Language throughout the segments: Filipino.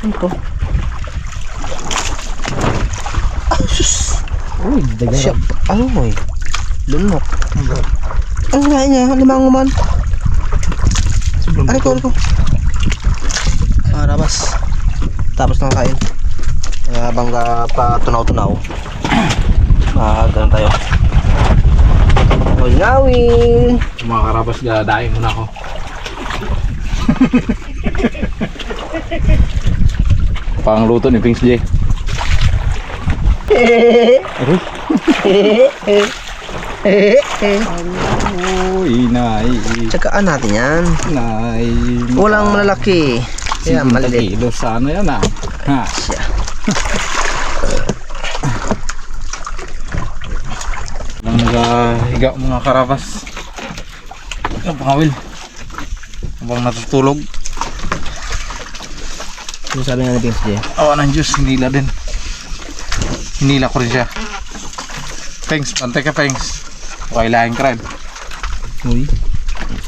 Ito. Ah, sus. Uy, dagan. Siya, ano mo eh? Lunok. Ang kinain niya, limang man. Ano ko? Rabas. Tapos nang kain. Habang pa tunaw-tunaw. Ganun tayo. Ngawin. Mga karabas, dadaing muna ako. Pangluto ni Pings J. Inay. Tsagaan natin yan. Inay. Walang malalaki. Yan, maliliit. Kilo sana yan ah. Ha. Siya. Nang nagahiga mga karabas. Ang pangawil. Habang natutulog. Ano sabi nga ni Pings J? Awa ng Diyos, hinila din. Hinila ko rin siya. Pengs, pantay ka Pengs. Pakailahin ka rin. Uy.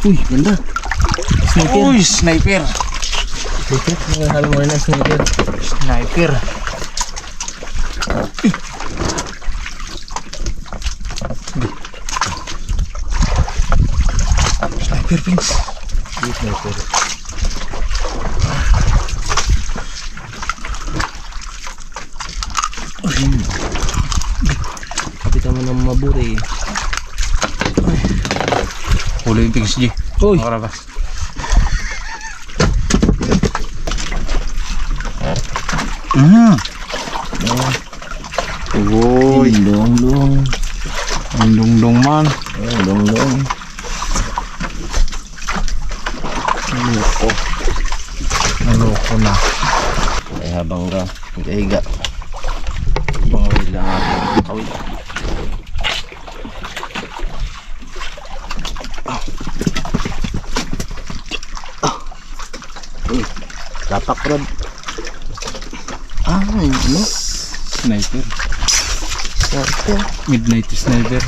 Uy, ganda. Sniper. Uy, sniper. Sniper? Ano sabi mo rin na sniper? Sniper. Sniper Pengs. Sniper. Kita mo ng maburi. Huli yung Pengs G. Uy. Mga karabas. Uy. Dong. Ang dungdung man. Dong. Loko. Naloko na. Ay habang naghiga. Pangawil lang ating kawil. Tapak rod. Ano? Sniper. Sniper. Midnight sniper.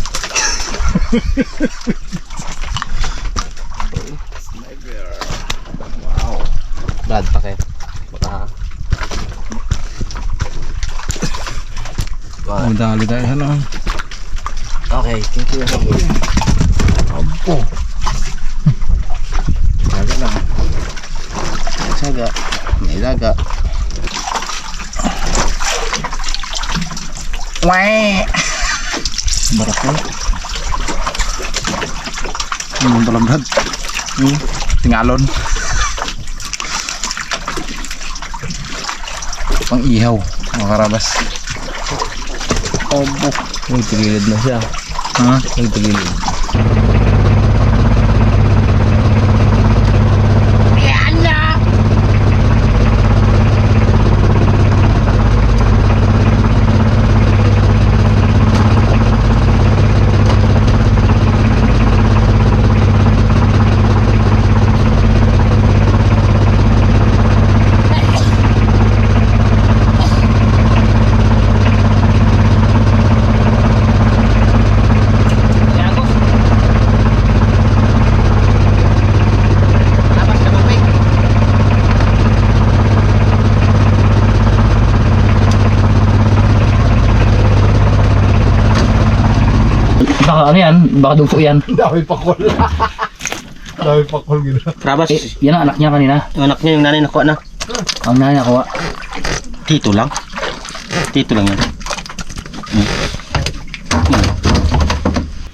Wow. Brad pa kayo. Baka. Ang dali tayo ano. Okay, thank you. Abo. Saga lang. Saga. May daga. Wah. Barak na. Ano pala Brad? Tingalon. Pang ihaw. Mga karabas. Obo. Nagtagilid na siya. Ha? Nagtagilid. Baka ano yan? Baka dugso yan. Dami pakol. Dami pakol gila. Rabas. Yan ang anak niya kanina. Yung anak niya, yung nanay nakuha na. Ang nanay nakuha. Tito lang. Tito lang yan.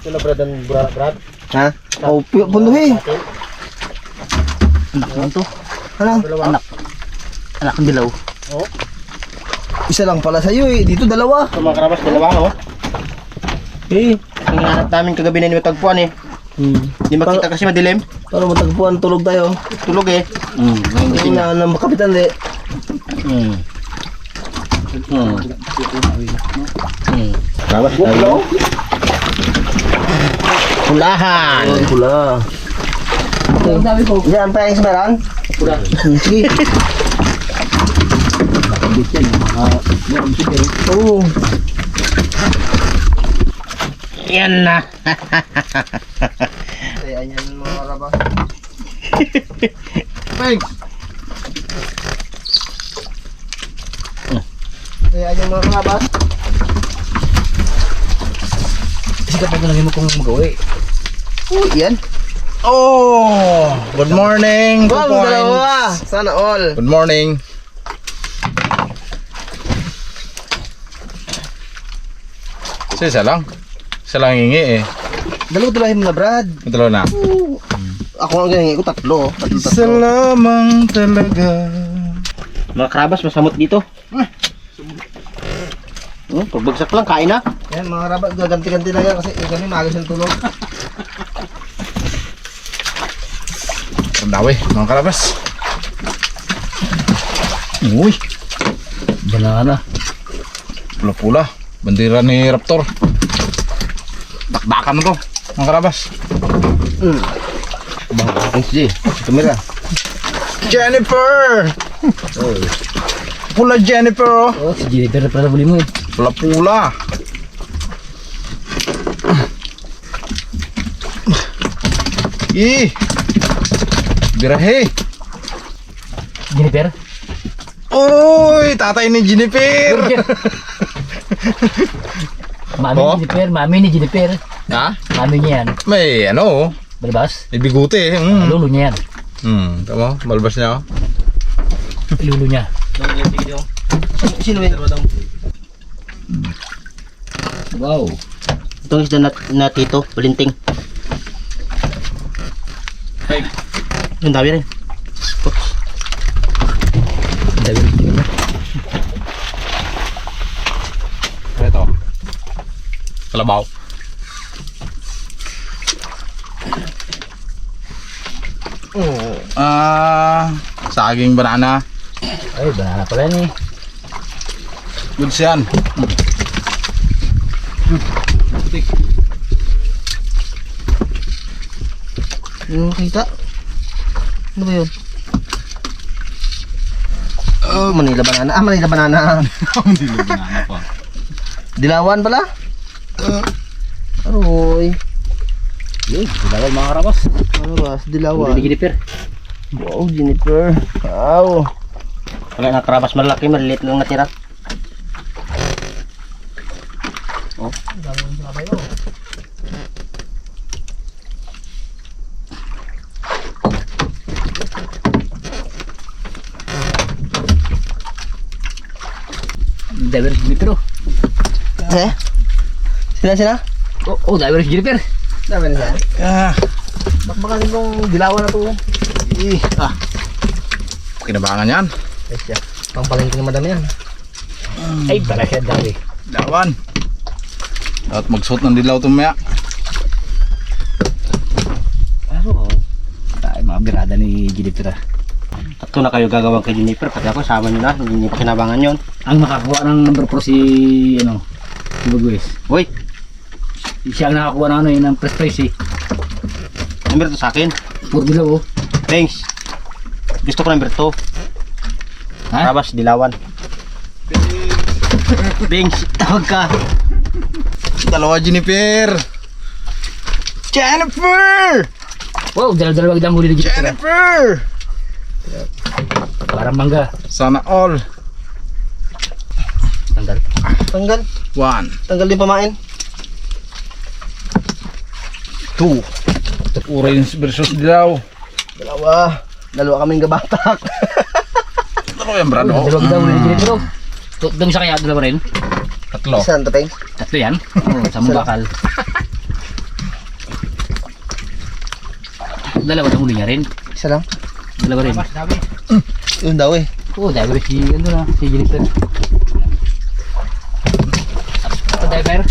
Sila Brad. Ha? Oh, punduhin. Anak mo to. Ano? Anak. Anak ng dilaw. Isa lang pala sa'yo eh. Dito dalawa. Sa mga karabas, dalawa oh. Eh. Ang hanap namin kagabi na matagpuan eh. Di makita kasi madilim. Para matagpuan, tulog tayo. Tulog eh. Hindi na ng kapitan di. Karabas tayo. Pulahan. Pula. Sabi ko. Diyan pa yung smeran? Pula. Sige. Oo. Yan na. Ayan yan mga karabas. Thanks. Kaya yung mga kalabas. Sikat na lang mo kung magawa eh. Yan. Oh! Good morning! Wow, dalawa. Sana all. Good morning! Isa lang. Isa lang hingi eh. Dalawa-dalahin mo na, Brad. Matalo na. Ako ang ganyan ko, tatlo. Isa lamang talaga. Mga krabas, masamot dito. Pagbagsak lang, kain na. Yan, mga krabas, gaganti-ganti na yan kasi kami magas ng tulog. Ang dawi, mga karabas. Uy! Banana. Pula-pula. Bandira ni Raptor. Dakdakan na to, mga karabas. Thanks, G. Kamera. Jennifer! Pula Jennifer oh. Oh, si Jennifer pala buli mo eh. Pula-pula. Birahe. Jennifer? Uy, tatay ni Jennifer. Mami Oh? ni Jennifer, mami ni Jennifer. Ha? Mami niya yan. May ano, Balbas? may bigote. Lulu niya yan. Tama, malbas niya. Lulu niya. Sino yun? Wow. Itong isda na tito, balinting. Hey. Yung dami rin. Dami rin Jennifer. Ito. Kalabaw. Saging banana. Ay, banana pala yan eh. Goods yan. Yung kita. Ano ba yun? Manila banana. Manila banana. Hindi na banana pa. Dilawan pala. Aroy. Yun, dilawal mga karabas. Ano ba? Dilawan. Lulu ni Jennifer. Wow, Jennifer. Wow. Wala na krabas malaki, maliliit lang natira. Oh. Dami rin si Jennifer oh. Sila? Oh, dami rin si Jennifer. Dami na siya. Baka nung dilawan na to. Kinabangan yan. Ay siya. Pangpalengke ng madami yan. Ay, pala siya dami. Dawan. At magsuot ng dilaw tumaya. Pero, tayo mga birada ni Jennifer ah. Tatlo na kayo gagawang kay Jennifer. Pati ako, sama nyo na. Hindi pa kinabangan yun. Ang makakuha ng number 4 si, si Bagues. Uy, Siya ang nakakuha ng ng first prize eh. number 2 sa akin. Puro dilaw oh. Thanks. Gusto ko number 2. Ha? Krabas, dilawan. Thanks. Tawag ka. Dalawa Jennifer. Jennifer! Wow, dalawa ang huli ni Jennifer. Jennifer! Parang mangga. Sana all. Tanggal. Tanggal. 1, Tanggal din pamain. 2. Orange versus dilaw. Dalawa kaming gabatak. Dalawa yan, brado. Dalawa daw huli ni Jennifer oh. Doon sa kaya dalawa rin. Tatlo. Saan to, Peng? Tatlo yan. Oh, sa mga bakal. Dalawa ang huli niya rin. Isa lang. Dalawa rin. Yun daw eh. Oh, dalawa rin si, si Jennifer. Ito diver.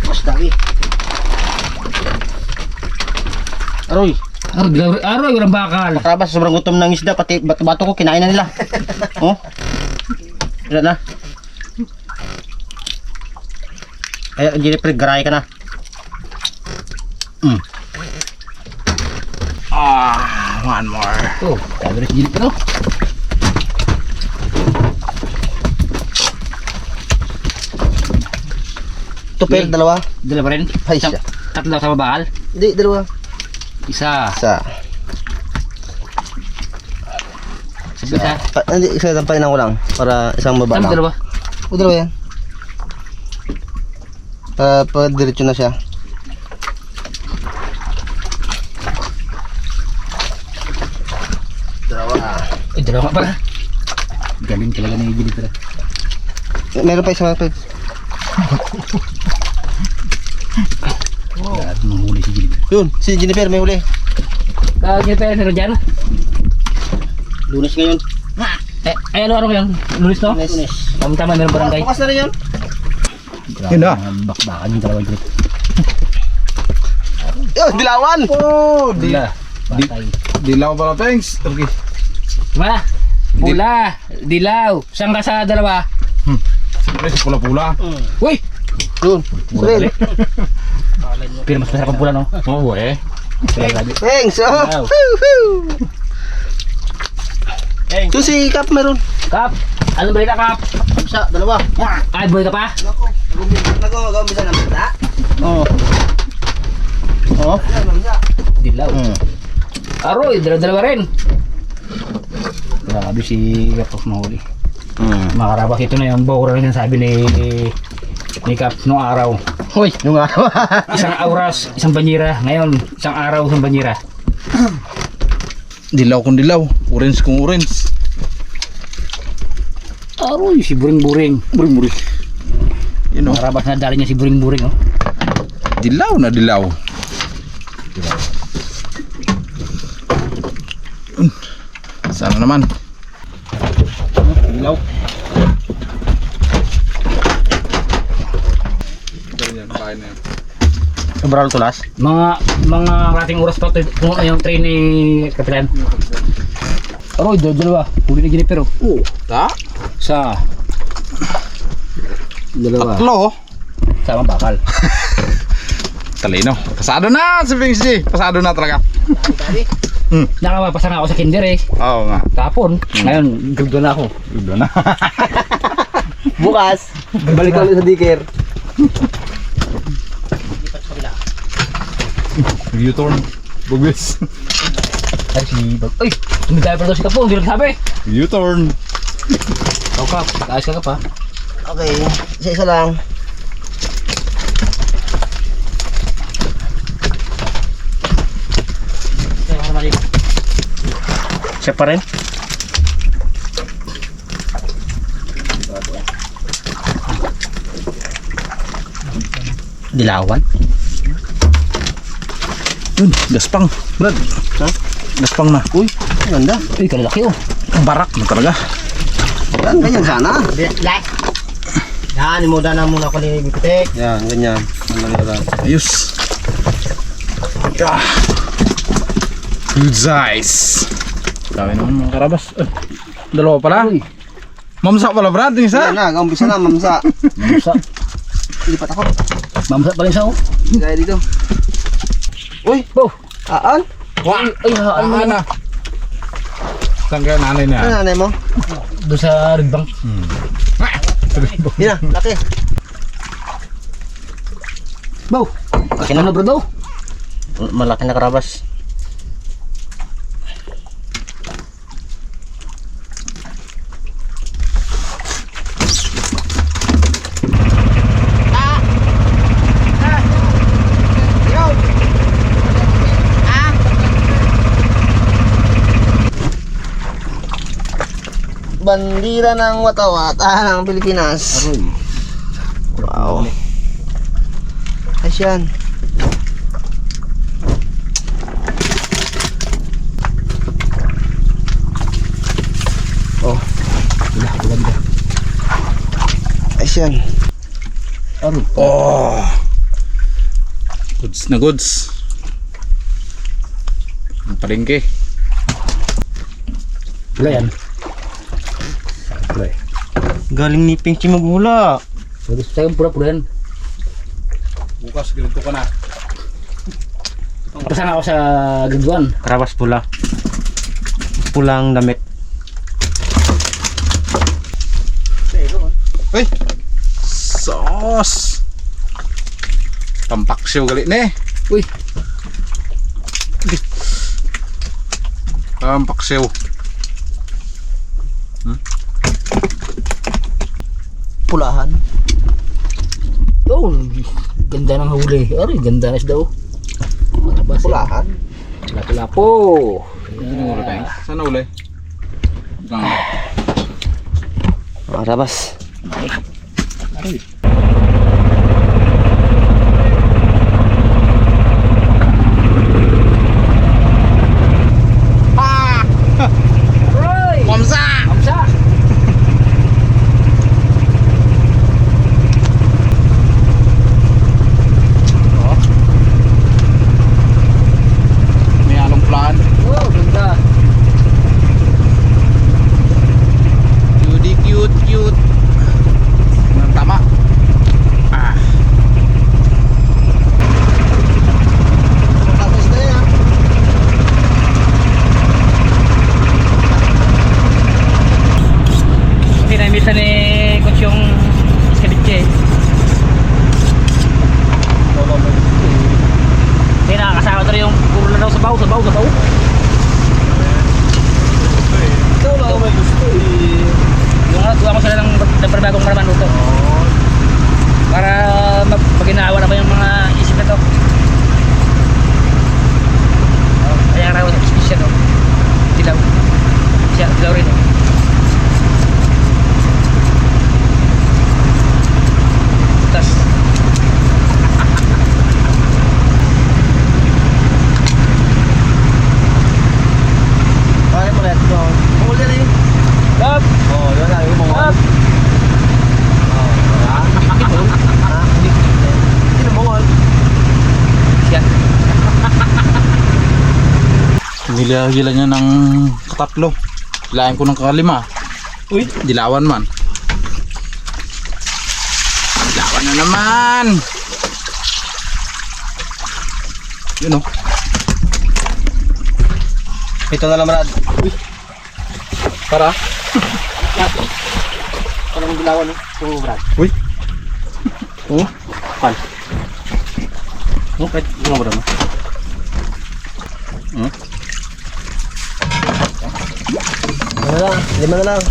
Mas dawi. Aroy. Aroy, walang bakal. Krabas, sobrang gutom ng isda. Pati bato-bato ko, kinain na nila. Oh. Wala na. Kaya Jennifer, garay ka na. One more. Oh, dalawa rin si Jennifer oh. Tupel, dalawa. Dalawa rin. Ay, siya. Tatlo sa bakal. Hindi, dalawa. Isa. Isa. Isa. Hindi, isa tampain ko lang. Para isang baba Saan lang. dalawa? O, dalawa yan. Diretso na siya. Ay, dalawa nga pala. Galing talaga na yung Jennifer. Meron pa isa pa. At mahuli si Jennifer. Yun, si Jennifer may huli. Jennifer, meron dyan? Lunes ngayon. Ay, ano yan? Lunis, no? Lunes. Tama, meron barangay. Bukas na rin yun. Yun na. Bakbakan yung dalawang Jennifer. Yun, dilawan. Oh, Pula. Batay. dilaw pala, Pengs. Okay. Diba? Pula. Dilaw. Saan ka sa dalawa? Ay, pula-pula. Uy! Yun. Sorry. Pero mas masarap ang pula, no? Oo, eh. Thanks. Oh. Wow. Yun si Kap meron. Kap! Anong balita, Kap? Isa, dalawa. Ay, boy ka pa? Nag-umpisa na mata. Oo. Oo. Dilaw. Aroy, dalawa rin. Grabe si Kap mahuli. Makarabak, ito na yung bawra rin sabi ni Kap noong araw. Hoy, yung araw. Isang oras, isang banyera. Ngayon, isang araw, isang banyera. Dilaw kung dilaw. Orange kung orange. Aroy, si buring-buring. Buring-buring. You know, Makarabak na dali niya si buring-buring, oh. dilaw na dilaw. Sana naman. Dilaw. Sobrang tulas. Mga rating oras pa ito kung ano yung train ni Kapitan. Aroy, dalawa. Huli ni Jennifer, oh. Ta? Sa dalawa. Tatlo. Sama bakal. Talino. Pasado na si Pengs G. Pasado na talaga. Nakapapasa na ako sa kinder, eh. Oo nga. Kahapon. Ngayon, gagdo na ako. Doon na. Bukas, balik kami sa diker. U-turn. Bugis. Ay, si Bag. Ay, tumidaya pa daw si Kapo. Hindi nagsabi. U-turn. Ikaw, Kap. Kaayos ka, Kap, ha? Okay, isa-isa lang. Siya pa rin? Dilawan? Yun, gaspang. Brad. Ha? Gaspang na. Uy, ganda. Uy, kalalaki, oh. Barak na talaga. Ganyan sana. Yan, imuda na muna ako ni Bipitek. Yan, ganyan. Ayos. Ah. Good size. Sabi naman mga karabas. Dalawa pala. Uy, Mamsa pala, Brad. Yung isa. Yan na, gaumpisa na, mamsa. mamsa. Lipat ako. Mamsa pala yung isa, oh. Gaya dito. Uy, Oh, aan? ay, haan mo. Ana. Saan kaya nanay niya? Ano nanay mo? Doon sa rigbang. Yan na, laki. Bow, kasi na bro, bow. Malaki na karabas. Bandira ng Watawata ng Pilipinas. Aroy. Wow. Asyan. Oh, Wala. asyan. Aroy. Oh. Goods na goods. Ang palengke. Wala yan. Galing ni Pinky maghula. Gusto tayong pura-pura yan. Bukas, ganito ka na. Pasan ako sa gagawan. Karabas pula. Pulang damit. Uy! Sauce! Tampaksyo galit na eh. Uy, Tampaksyo. Pulahan. Oh, ganda ng huli. Ari, ganda na isda oh. Marabas. Pulahan. Lapu-lapu. Ano ulo tayong? Sana uli? Marabas. Roy! Pamsa! Kamsa! May halong plan. Oh, ganda. Cute, cute, cute. Ang tama. Ah. Tapos na yan. Pinamita ni Coach yung Escabitche. Kaya nakakasama ito yung puro na daw sabaw. Ikaw lang may gusto eh. Yung tuwa ko sila ng bagong maraman luto. Para maginawa na ba yung mga isip na to. Kaya raw special oh. Dilaw rin oh. Tas Bakit mo ulit? Mungol yan eh. up, Oo, yun lang yung mungol. up. Oo, wala. Ha? Hindi. Sino mungol? Siya. Hila-hila niya ng katatlo. Hilahin ko ng kalima. Uy, dilawan man. Dilawan na naman. Yun oh. Ito na lang, Brad. Para. Anong dilawan oh? Brad. Uy. Oh. Pan. Kahit mga bro mo. Ano lang? 5 na lang.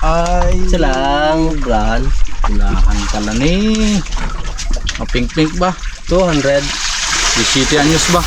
Ay. Isa lang, Brad. Pulahan pala ni. Pink-pink ba? 200. 17 anyos ba?